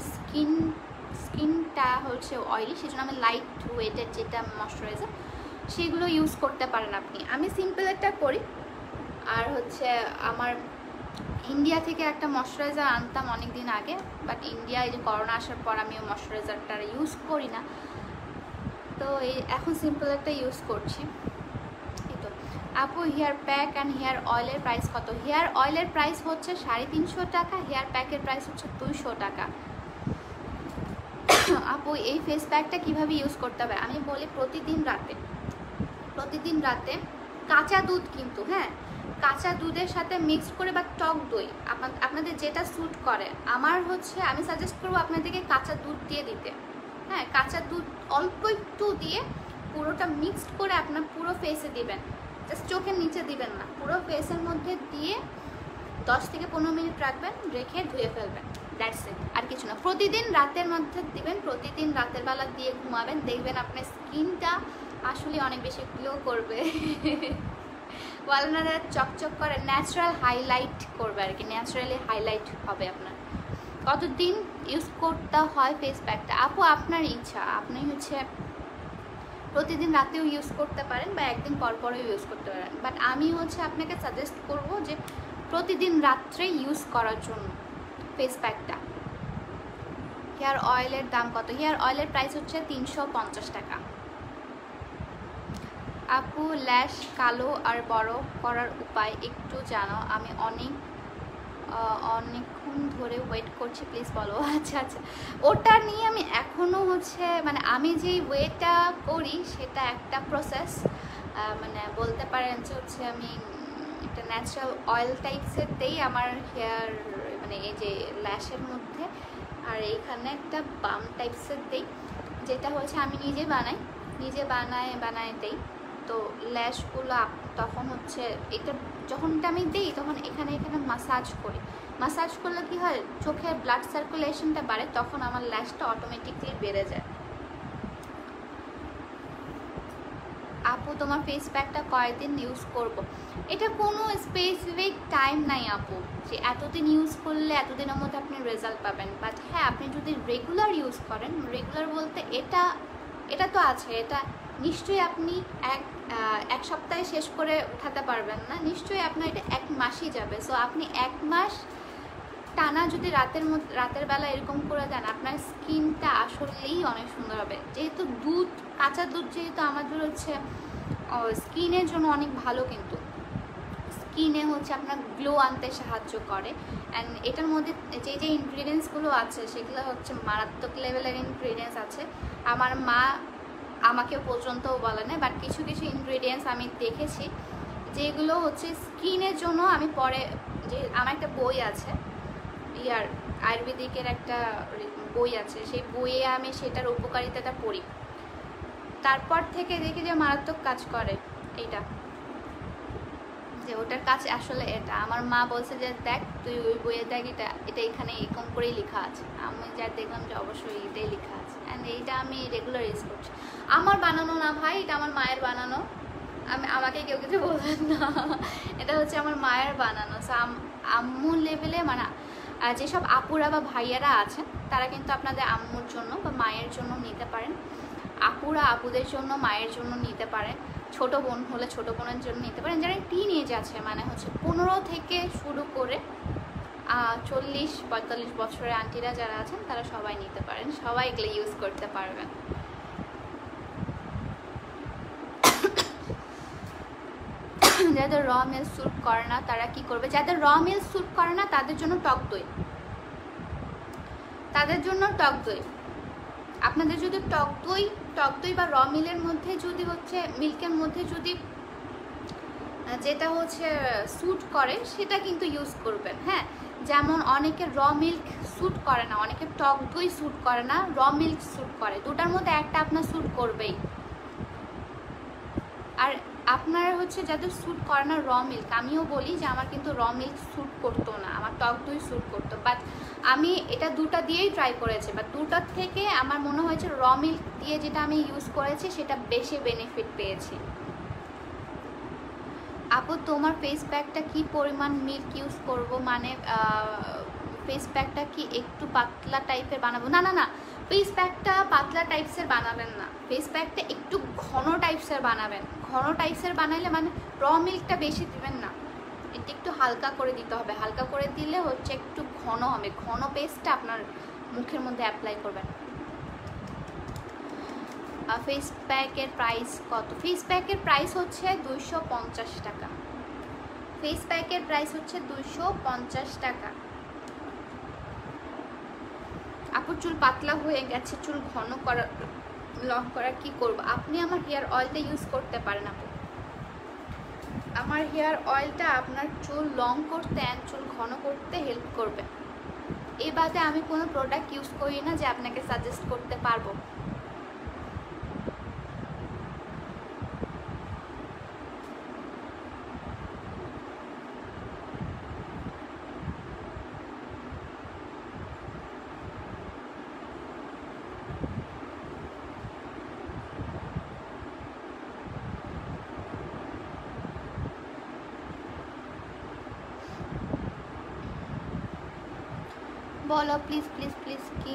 স্কিনটা হচ্ছে অয়েলি, সেজন্য আমি লাইট ওয়েটের যেটা ময়শ্চারাইজার সেগুলো ইউজ করতে পারেন আপনি। আমি সিম্পল একটা করি, আর হচ্ছে আমার ইন্ডিয়া থেকে একটা ময়শ্চারাইজার আনতাম অনেক দিন আগে, বাট ইন্ডিয়ায় যে করোনা আসার পর আমি ওই ময়শ্চারাইজারটা ইউজ করি না, তো এখন সিম্পল একটা ইউজ করছি। এই তো আপু, হেয়ার প্যাক অ্যান্ড হেয়ার অয়েলের প্রাইস কত? হেয়ার অয়েলের প্রাইস হচ্ছে 350 টাকা, হেয়ার প্যাকের প্রাইস হচ্ছে 200 টাকা। আপু এই ফেস প্যাকটা কীভাবে ইউজ করতে হবে? আমি বলি প্রতিদিন রাতে কাঁচা দুধ, কিন্তু হ্যাঁ কাঁচা দুধের সাথে মিক্সড করে বা টক দই, আপনাদের যেটা স্যুট করে। আমার হচ্ছে আমি সাজেস্ট করবো আপনাদেরকে কাঁচা দুধ দিয়ে দিতে। হ্যাঁ, কাঁচা দুধ অল্প একটু দিয়ে পুরোটা মিক্সড করে আপনার পুরো ফেসে দিবেন, জাস্ট চোখের নিচে দিবেন না, পুরো ফেসের মধ্যে দিয়ে 10 থেকে 15 মিনিট রাখবেন, রেখে ধুয়ে ফেলবেন, দ্যাটস ইট, আর কিছু না। প্রতিদিন রাতের মধ্যে দিবেন, প্রতিদিন রাতের বেলা দিয়ে ঘুমাবেন, দেখবেন আপনার স্কিনটা আসলে অনেক বেশি গ্লো করবে। ওয়ালনারা চকচক করে, ন্যাচারাল হাইলাইট করবে আর কি, ন্যাচারালি হাইলাইট হবে আপনার। কতদিন ইউজ করতে হয় ফেস প্যাকটা? আপু আপনার ইচ্ছা, আপনি হচ্ছে প্রতিদিন রাতেও ইউজ করতে পারেন বা একদিন পর পরও ইউজ করতে পারেন, বাট আমি হচ্ছে আপনাকে সাজেস্ট করব যে প্রতিদিন রাত্রে ইউজ করার জন্য ফেস প্যাকটা। হেয়ার অয়েলের দাম কত? হেয়ার অয়েলের প্রাইস হচ্ছে 350 টাকা। আপু ল্যাশ কালো আর বড় করার উপায় একটু জানো, আমি অনেকক্ষণ ধরে ওয়েট করছি, প্লিজ বলো। আচ্ছা, ওটা নিয়ে আমি এখনও হচ্ছে মানে আমি যে ওয়েটা করি সেটা একটা প্রসেস, মানে বলতে পারেন যে হচ্ছে আমি একটা ন্যাচারাল অয়েল টাইপসের দেই আমার হেয়ার, মানে এই যে ল্যাশের মধ্যে, আর এইখানে একটা বাম টাইপসের দেই, যেটা হচ্ছে আমি নিজে বানায় দেই। তো ল্যাশগুলো তখন হচ্ছে এটা যখন আমি দিই তখন এখানে মাসাজ করলে কি হয়, চোখের ব্লাড সার্কুলেশনটা বাড়ে, তখন আমার ল্যাশটা অটোমেটিকলি বেড়ে যায়। আপু তোমার ফেস প্যাকটা কয়দিন ইউজ করব? এটা কোনো স্পেসিফিক টাইম নাই আপু, যে এতদিন ইউজ করলে এতদিনের মধ্যে আপনি রেজাল্ট পাবেন, বাট হ্যাঁ আপনি যদি রেগুলার ইউজ করেন, রেগুলার বলতে এটা তো আছে, এটা নিশ্চয়ই আপনি এক সপ্তাহে শেষ করে উঠাতে পারবেন না, নিশ্চয়ই আপনার এটা 1 মাসই যাবে। সো আপনি 1 মাস টানা যদি রাতের বেলা এরকম করে দেন, আপনার স্কিনটা আসলেই অনেক সুন্দর হবে। যেহেতু কাঁচা দুধ যেহেতু আমাদের হচ্ছে স্কিনের জন্য অনেক ভালো, কিন্তু স্কিনে হচ্ছে আপনার গ্লো আনতে সাহায্য করে অ্যান্ড এটার মধ্যে যে ইনগ্রিডিয়েন্টসগুলো আছে সেগুলো হচ্ছে মারাত্মক লেভেলের ইনগ্রিডিয়েন্টস আছে। আমার মা আমাকে পর্যন্তও বলে না, বাট কিছু কিছু ইনগ্রিডিয়েন্টস আমি দেখেছি যেগুলো হচ্ছে স্কিনের জন্য। আমি পরে যে আমার একটা বই আছে আয়ুর্বেদিকের একটা বই আছে, সেই বইয়ে আমি সেটার উপকারিতাটা পড়ি, তারপর থেকে দেখি যে মারাত্মক কাজ করে এইটা, যে ওটার কাজ আসলে এটা। আমার মা বলছে যে দেখ তুই ওই বইয়ে দেখ, এটা এখানে এরকম করেই লেখা আছে। আমি যা দেখলাম যে অবশ্যই এটাই লেখা আছে, অ্যান্ড এইটা আমি রেগুলার ইউজ করছি। আমার বানানো না ভাই, এটা আমার মায়ের বানানো। আমাকে কেউ কিছু বলবেন না, এটা হচ্ছে আমার মায়ের বানানো। সো আম্মু লেভেলে মানে যেসব আপুরা বা ভাইয়ারা আছেন তারা কিন্তু আপনাদের আম্মুর জন্য বা মায়ের জন্য নিতে পারেন, আপুরা আপুদের জন্য মায়ের জন্য নিতে পারেন, ছোট বোন হলে ছোট বোনের জন্য নিতে পারেন। যারা টিন এজ আছে মানে হচ্ছে 15 থেকে শুরু করে 40-45 বছরের আন্টিরা যারা আছেন তারা সবাই নিতে পারেন, সবাই এগুলো ইউজ করতে পারবেন। যাদের র মিল্ক স্যুট করে না তারা কি করবে? যাদের র মিল্ক স্যুট করে না তাদের জন্য টক দই, তাদের জন্য টক দই। আপনাদের যদি টক দই বা র মিলের মধ্যে যদি হচ্ছে মিল্কের মধ্যে যদি যেটা হচ্ছে স্যুট করে সেটা কিন্তু ইউজ করবেন। হ্যাঁ, যেমন অনেকের র মিল্ক স্যুট করে না, অনেকের টক দই স্যুট করে না, র মিল্ক স্যুট করে। দুটার মধ্যে একটা আপনার স্যুট করবেই। আর আপনার হচ্ছে যাদের স্যুট করে না র মিল্ক, আমিও বলি যে আমার কিন্তু র মিল্ক স্যুট করতো না, আমার টক দই স্যুট করতো, বাট আমি এটা দুটা দিয়েই ট্রাই করেছি, বাট দুটার থেকে আমার মনে হয়েছে র মিল্ক দিয়ে যেটা আমি ইউজ করেছি সেটা বেশি বেনিফিট পেয়েছি। আপু তোমার ফেস প্যাকটা কি পরিমাণ মিল্ক ইউজ করব? মানে ফেস প্যাকটা কি একটু পাতলা টাইপের বানাবো? না না না, ফেস প্যাকটা পাতলা টাইপসের বানাবেন না, ফেস প্যাকটা একটু ঘন টাইপসের বানাবেন। ঘন টাইপসের বানাইলে মানে র মিল্কটা বেশি দিবেন না, এটা একটু হালকা করে দিতে হবে। হালকা করে দিলে হচ্ছে একটু ঘন হবে, ঘন পেস্টটা আপনার মুখের মধ্যে অ্যাপ্লাই করবেন। ফেস প্যাকের প্রাইস কত? ফেস প্যাকের প্রাইস হচ্ছে 250 টাকা। ফেস প্যাকের প্রাইস হচ্ছে 250 টাকা। আপুর চুল পাতলা হয়ে গেছে, চুল ঘন করা লং করা কি করব? আপনি আমার হেয়ার অয়েলটা ইউজ করতে পারেন আপু। আমার হেয়ার অয়েলটা আপনার চুল লং করতে অ্যান্ড চুল ঘন করতে হেল্প করবে। এই বাদে আমি কোনো প্রোডাক্ট ইউজ করি না যে আপনাকে সাজেস্ট করতে পারবো। বলো প্লিজ প্লিজ প্লিজ। কি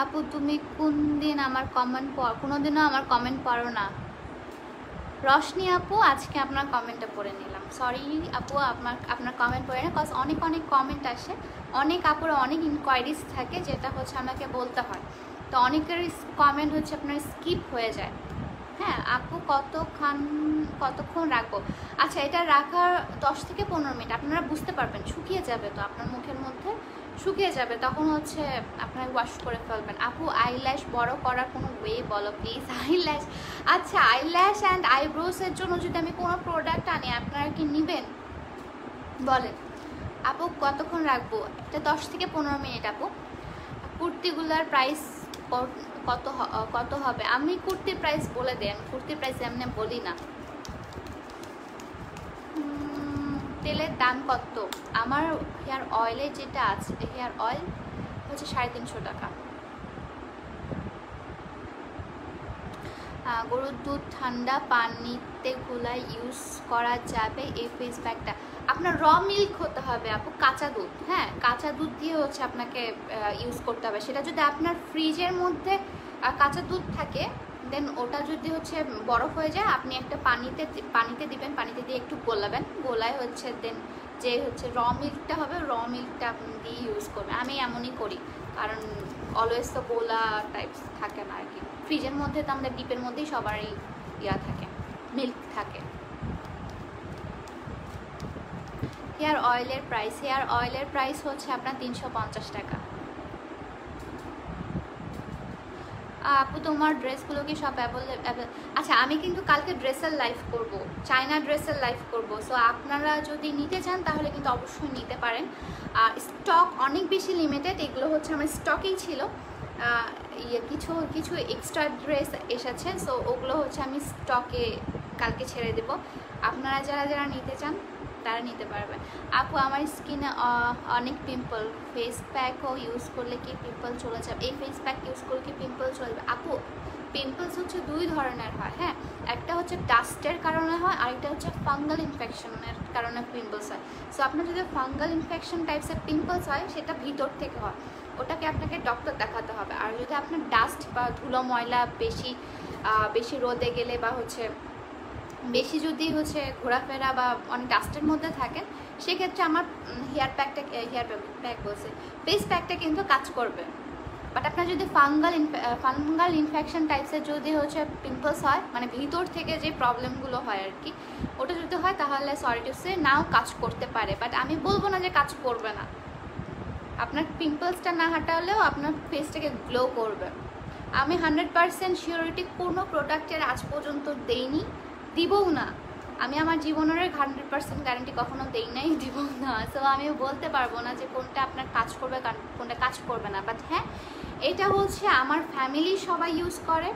আপু তুমি কোন দিন আমার কমেন্ট কোনোদিনও আমার কমেন্ট পড়ো না? রশনি আপু আজকে আপনার কমেন্টটা পড়ে নিলাম, সরি আপু আপনার কমেন্ট পড়ে না, কজ অনেক কমেন্ট আসে, অনেক আপুরা অনেক ইনকোয়ারিজ থাকে যেটা হচ্ছে আমাকে বলতে হয়, তো অনেকের কমেন্ট হচ্ছে আপনার স্কিপ হয়ে যায়। হ্যাঁ আপু কতক্ষণ রাখবো? আচ্ছা, এটা রাখার 10 থেকে 15 মিনিট, আপনারা বুঝতে পারবেন শুকিয়ে যাবে, তো আপনার মুখের মধ্যে শুকিয়ে যাবে, তখন হচ্ছে আপনার ওয়াশ করে ফেলবেন। আপু আইল্যাশ বড় করার কোনো ওয়ে বলো প্লিজ। আইল্যাশ, আচ্ছা আইল্যাশ অ্যান্ড আইব্রোসের জন্য যদি আমি কোনো প্রোডাক্ট আনি আপনারা কি নেবেন বলেন? আপু কতক্ষণ রাখবো? এটা 10 থেকে 15 মিনিট। আপু কুর্তিগুলার প্রাইস কত হবে? আমি কুর্তির প্রাইস বলে দিই, আমি কুর্তির প্রাইস এমনি বলি না। তেলের দাম কত? আমার হেয়ার অয়েলে যেটা আছে, হেয়ার অয়েল হচ্ছে 350 টাকা। গরুর দুধ ঠান্ডা পানিতে ঘোলা ইউজ করা যাবে এই ফেস প্যাকটা? আপনার র মিল্ক হতে হবে আপু, কাঁচা দুধ। হ্যাঁ, কাঁচা দুধ দিয়ে হচ্ছে আপনাকে ইউজ করতে হবে। সেটা যদি আপনার ফ্রিজের মধ্যে কাঁচা দুধ থাকে, দেন ওটা যদি হচ্ছে বরফ হয়ে যায়, আপনি একটা পানিতে দিবেন, পানিতে দিয়ে একটু গোলাবেন, গোলায় হচ্ছে দেন যে হচ্ছে র মিল্কটা হবে, র মিল্কটা আপনি দিয়ে ইউজ করবেন। আমি এমনই করি, কারণ অলওয়েজ তো গোলা টাইপস থাকে না আর কি। ফ্রিজের মধ্যে তো আমাদের ডিপের মধ্যেই সবারই থাকে, মিল্ক থাকে। হেয়ার অয়েলের প্রাইস হচ্ছে আপনার 350 টাকা। আপু তোমার ড্রেসগুলো কি সব অ্যাভেলেবল? আচ্ছা, আমি কিন্তু কালকে ড্রেসের লাইভ করব, চায়না ড্রেসের লাইভ করব। সো আপনারা যদি নিতে চান তাহলে কিন্তু অবশ্যই নিতে পারেন। স্টক অনেক বেশি লিমিটেড, এগুলো হচ্ছে আমার স্টকেই ছিল। কিছু কিছু এক্সট্রা ড্রেস এসেছে, সো ওগুলো হচ্ছে আমি স্টকে কালকে ছেড়ে দেব। আপনারা যারা যারা নিতে চান তারা নিতে পারবেন। আপু আমার স্কিনে অনেক পিম্পল, ফেস প্যাকও ইউজ করলে কি পিম্পল চলে যাবে? এই ফেস প্যাক ইউজ করলে কি পিম্পল চলে যাবে? আপু পিম্পলস হচ্ছে দুই ধরনের হয়, হ্যাঁ। একটা হচ্ছে ডাস্টের কারণে হয়, আরেকটা হচ্ছে ফাঙ্গাল ইনফেকশনের কারণে পিম্পলস হয়। সো আপনার যদি ফাঙ্গাল ইনফেকশন টাইপসের পিম্পলস হয় সেটা ভিতর থেকে হয়, ওটাকে আপনাকে ডক্টর দেখাতে হবে। আর যদি আপনার ডাস্ট বা ধুলো ময়লা বেশি রোদে গেলে বা হচ্ছে বেশি যদি হচ্ছে ঘোরাফেরা বা অনেক ডাস্টের মধ্যে থাকেন, সেক্ষেত্রে আমার হেয়ার প্যাক বলছে ফেস প্যাকটা কিন্তু কাজ করবে। বাট আপনার যদি ফাঙ্গাল ইনফেকশন টাইপসের যদি হচ্ছে পিম্পলস হয়, মানে ভিতর থেকে যে প্রবলেমগুলো হয় আর কি, ওটা যদি হয় তাহলে সরি টু সে নাও কাজ করতে পারে। বাট আমি বলবো না যে কাজ করবে না, আপনার পিম্পলসটা না হাঁটালেও আপনার ফেসটাকে গ্লো করবে। আমি 100% শিওরিটি কোনো প্রোডাক্টের আজ পর্যন্ত দেইনি, দিবও না। আমি আমার জীবনের 100% গ্যারান্টি কখনো দেই নাই, দিবও না। সো আমি বলতে পারবো না যে কোনটা আপনার কাজ করবে কোনটা কাজ করবে না। বাট হ্যাঁ, এটা হচ্ছে আমার ফ্যামিলি সবাই ইউজ করে,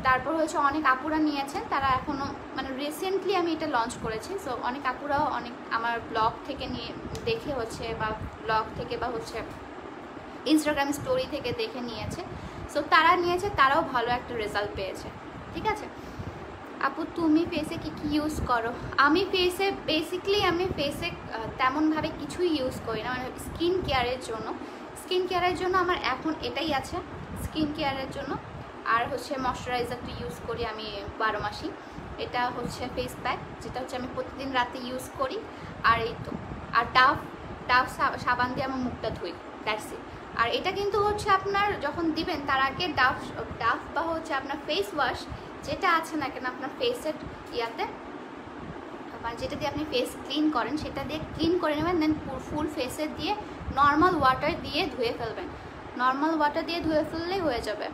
তারপর হচ্ছে অনেক আপুরা নিয়েছেন, তারা এখনও মানে রিসেন্টলি আমি এটা লঞ্চ করেছি। সো অনেক আপুরাও অনেক আমার ব্লগ থেকে দেখে হচ্ছে বা ব্লগ থেকে বা হচ্ছে ইনস্টাগ্রাম স্টোরি থেকে দেখে নিয়েছে। সো তারা নিয়েছে, তারাও ভালো একটা রেজাল্ট পেয়েছে। ঠিক আছে আপু, তুমি ফেসে কি ইউজ করো? আমি ফেসে তেমনভাবে কিছুই ইউজ করি না, মানে স্কিন কেয়ারের জন্য আমার এখন এটাই আছে, স্কিন কেয়ারের জন্য। আর হচ্ছে ময়শ্চারাইজারটা ইউজ করি আমি 12 মাসই, এটা হচ্ছে ফেস প্যাক, যেটা হচ্ছে আমি প্রতিদিন রাতে ইউজ করি। আর এই তো, আর ডাভ সাবান দিয়ে আমার মুখটা ধুই, দ্যাটস ইট। আর এটা কিন্তু হচ্ছে আপনার যখন দিবেন তার আগে ডাভ বা হচ্ছে আপনার ফেস ওয়াশ যেটা আছে না কেন আপনার ফেসের ইয়াতে, মানে যেটা দিয়ে আপনি ফেস ক্লিন করেন, সেটা দিয়ে ক্লিন করে নেবেন। দেন ফুল ফেসে দিয়ে নর্মাল ওয়াটার দিয়ে ধুয়ে ফেলবেন, নর্মাল ওয়াটার দিয়ে ধুয়ে ফেললেই হয়ে যাবে।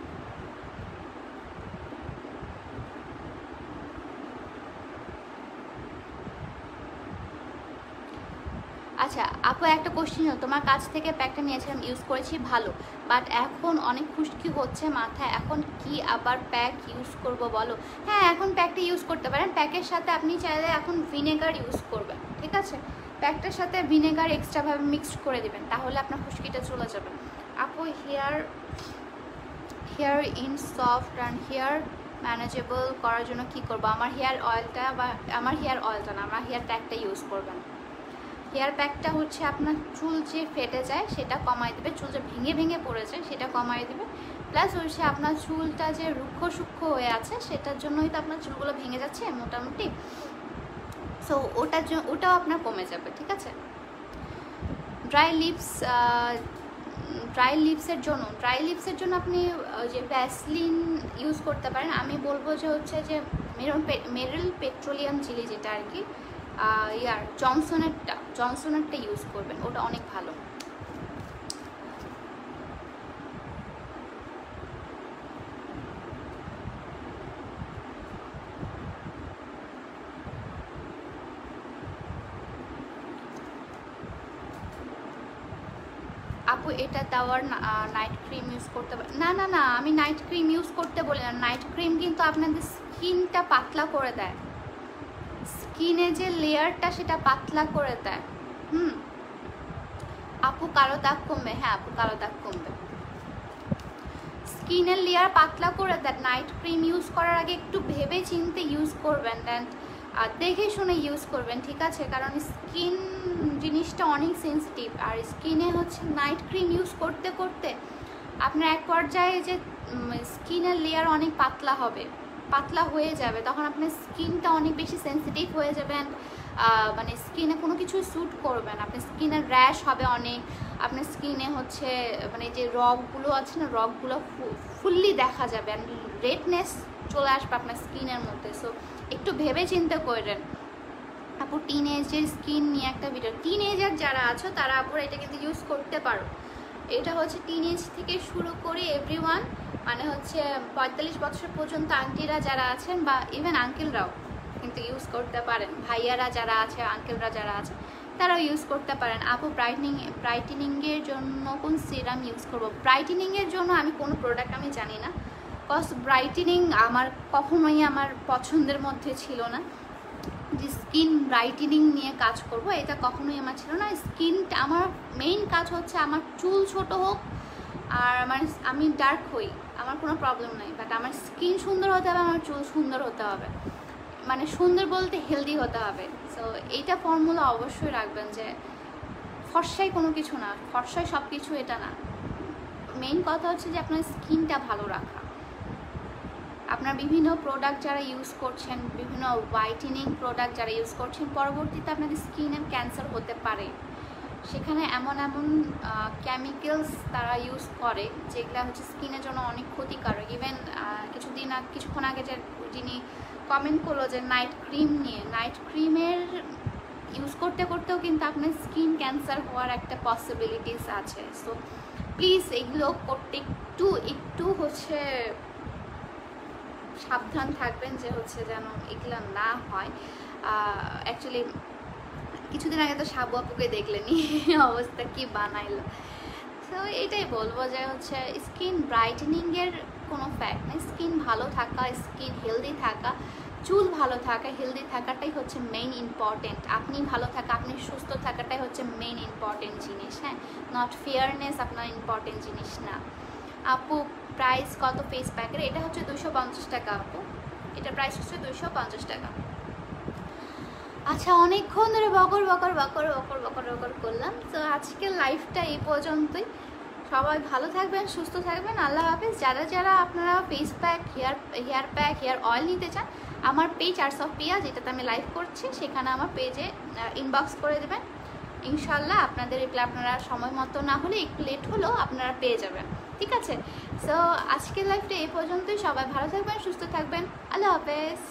আচ্ছা আপু, একটা কোশ্চেন, তোমার কাছ থেকে প্যাকটা নিয়েছিলাম, ইউজ করেছি ভালো, বাট এখন অনেক খুশকি হচ্ছে মাথায়, এখন কি আবার প্যাক ইউজ করব বলো? হ্যাঁ, এখন প্যাকটা ইউজ করতে পারেন। প্যাকের সাথে আপনি চাইলে এখন ভিনেগার ইউজ করবেন, ঠিক আছে? প্যাকটার সাথে ভিনেগার এক্সট্রাভাবে মিক্সড করে দেবেন, তাহলে আপনার খুশকিটা চলে যাবে। আপু hair in soft and hair manageable করার জন্য কি করবো? আমার হেয়ার অয়েলটা না, আমার হেয়ার প্যাকটা ইউজ করবেন। হেয়ার প্যাকটা হচ্ছে আপনার চুল যে ফেটে যায় সেটা কমায় দেবে, চুল যে ভেঙে পড়ে যায় সেটা কমায় দেবে, প্লাস হচ্ছে আপনার চুলটা যে রুক্ষ সূক্ষ্ম হয়ে আছে সেটার জন্যই তো আপনার চুলগুলো ভেঙে যাচ্ছে মোটামুটি। সো ওটাও আপনার কমে যাবে, ঠিক আছে? ড্রাই লিপসের জন্য আপনি যে ভ্যাসলিন ইউজ করতে পারেন। আমি বলবো যে হচ্ছে যে মেরিল পেট্রোলিয়াম জেলি, যেটা আর কি জনসনেরটা ইউজ করবেন, ওটা অনেক ভালো। আপু এটা দেওয়ার নাইট ক্রিম ইউজ করতে পারে? না, আমি নাইট ক্রিম ইউজ করতে বলি না। নাইট ক্রিম কিন্তু আপনাদের স্কিনটা পাতলা করে দেয়, স্কিনে যে লেয়ারটা সেটা পাতলা করে দেয়। আপু কালো দাগ কমবে? হ্যাঁ আপু, কালো দাগ কমবে, স্কিনের লেয়ার পাতলা করে দেয়। নাইট ক্রিম ইউজ করার আগে একটু ভেবে চিন্তে ইউজ করবেন, দেন দেখে শুনে ইউজ করবেন, ঠিক আছে? কারণ স্কিন জিনিসটা অনেক সেন্সিটিভ, আর স্কিনে হচ্ছে নাইট ক্রিম ইউজ করতে করতে আপনার এক পর্যায়ে যে স্কিনের লেয়ার অনেক পাতলা হয়ে যাবে, তখন আপনার স্কিনটা অনেক বেশি সেন্সিটিভ হয়ে যাবে, মানে স্কিনে কোনো কিছু স্যুট করবে না, আপনার স্কিনের র্যাশ হবে অনেক, আপনার স্কিনে হচ্ছে মানে যে রগগুলো আছে না, রগগুলো ফুললি দেখা যাবে, আর রেডনেস চলে আসবে আপনার স্কিনের মধ্যে। সো একটু ভেবে চিন্তে করেন। আপু টিনেজের স্কিন নিয়ে একটা ভিডিও, টিনেজার যারা আছো তারা আপুরা এটা কিন্তু ইউজ করতে পারো। এটা হচ্ছে টিনেজ থেকে শুরু করে এভরিওয়ান, মানে হচ্ছে 45 বছর পর্যন্ত আন্টিরা যারা আছেন বা ইভেন আঙ্কেলরাও কিন্তু ইউজ করতে পারেন, ভাইয়ারা যারা আছে, আঙ্কেলরা যারা আছে তারাও ইউজ করতে পারেন। আপু ব্রাইটেনিংয়ের জন্য কোন সিরাম ইউজ করবো? ব্রাইটেনিংয়ের জন্য আমি কোনো প্রোডাক্ট আমি জানি না, কজ ব্রাইটেনিং আমার কখনোই আমার পছন্দের মধ্যে ছিল না, যে স্কিন ব্রাইটেনিং নিয়ে কাজ করব এটা কখনোই আমার ছিল না। স্কিনটা আমার মেইন কাজ হচ্ছে আমার চুল ছোট হোক আর আমি ডার্ক হই, আমার কোনো প্রবলেম নাই, বাট আমার স্কিন সুন্দর হতে হবে, আমার চুল সুন্দর হতে হবে, মানে সুন্দর বলতে হেলদি হতে হবে। সো এইটা ফর্মুলা অবশ্যই রাখবেন যে ফর্সাই কোনো কিছু না, ফর্সাই সব কিছু এটা না। মেইন কথা হচ্ছে যে আপনার স্কিনটা ভালো রাখা। আপনার বিভিন্ন প্রোডাক্ট যারা ইউজ করছেন, বিভিন্ন হোয়াইটেনিং প্রোডাক্ট যারা ইউজ করছেন, পরবর্তীতে আপনাদের স্কিনের ক্যান্সার হতে পারে। সেখানে এমন এমন কেমিক্যালস তারা ইউজ করে যেগুলো হচ্ছে স্কিনের জন্য অনেক ক্ষতিকারক। ইভেন কিছুক্ষণ আগে যে যিনি কমেন্ট করলো যে নাইট ক্রিম নিয়ে, নাইট ক্রিমের ইউজ করতে করতেও কিন্তু আপনার স্কিন ক্যান্সার হওয়ার একটা পসিবিলিটিস আছে। সো প্লিজ এগুলো করতে একটু হচ্ছে সাবধান থাকবেন যে হচ্ছে যেন এগুলো না হয়। অ্যাকচুয়ালি কিছুদিন আগে তো সাবু আপুকে দেখলেনি অবস্থা কি বানাইলো। তো এটাই বলবো যে হচ্ছে স্কিন ব্রাইটেনিংয়ের কোনো ফ্যাক্ট নেই, স্কিন ভালো থাকা, স্কিন হেলদি থাকা, চুল ভালো থাকা, হেলদি থাকাটাই হচ্ছে মেইন ইম্পর্টেন্ট। আপনি ভালো থাকা, আপনি সুস্থ থাকাটাই হচ্ছে মেইন ইম্পর্টেন্ট জিনিস, হ্যাঁ, নট ফেয়ারনেস আপনার ইম্পর্টেন্ট জিনিস না। আপু প্রাইস কত ফেস প্যাকের? এটা হচ্ছে 250 টাকা আপু, এটা প্রাইস হচ্ছে 250 টাকা। আচ্ছা, অনেকক্ষণ ধরে বকর করলাম। তো আজকের লাইফটা এই পর্যন্তই। সবাই ভালো থাকবেন, সুস্থ থাকবেন, আল্লাহ হাফেজ। যারা আপনারা face pack, hair pack, hair oil নিতে চান, আমার পেজ আর্টস অফ পিয়া যেটাতে আমি লাইভ করছি সেখানে আমার পেজে ইনবক্স করে দেবেন, ইনশাল্লাহ আপনাদের রিপ্লাই আপনারা সময় মতো না হলে একটু লেট হলেও আপনারা পেয়ে যাবেন, ঠিক আছে? সো আজকের লাইফটা এই পর্যন্তই। সবাই ভালো থাকবেন, সুস্থ থাকবেন, আল্লাহ হাফেজ।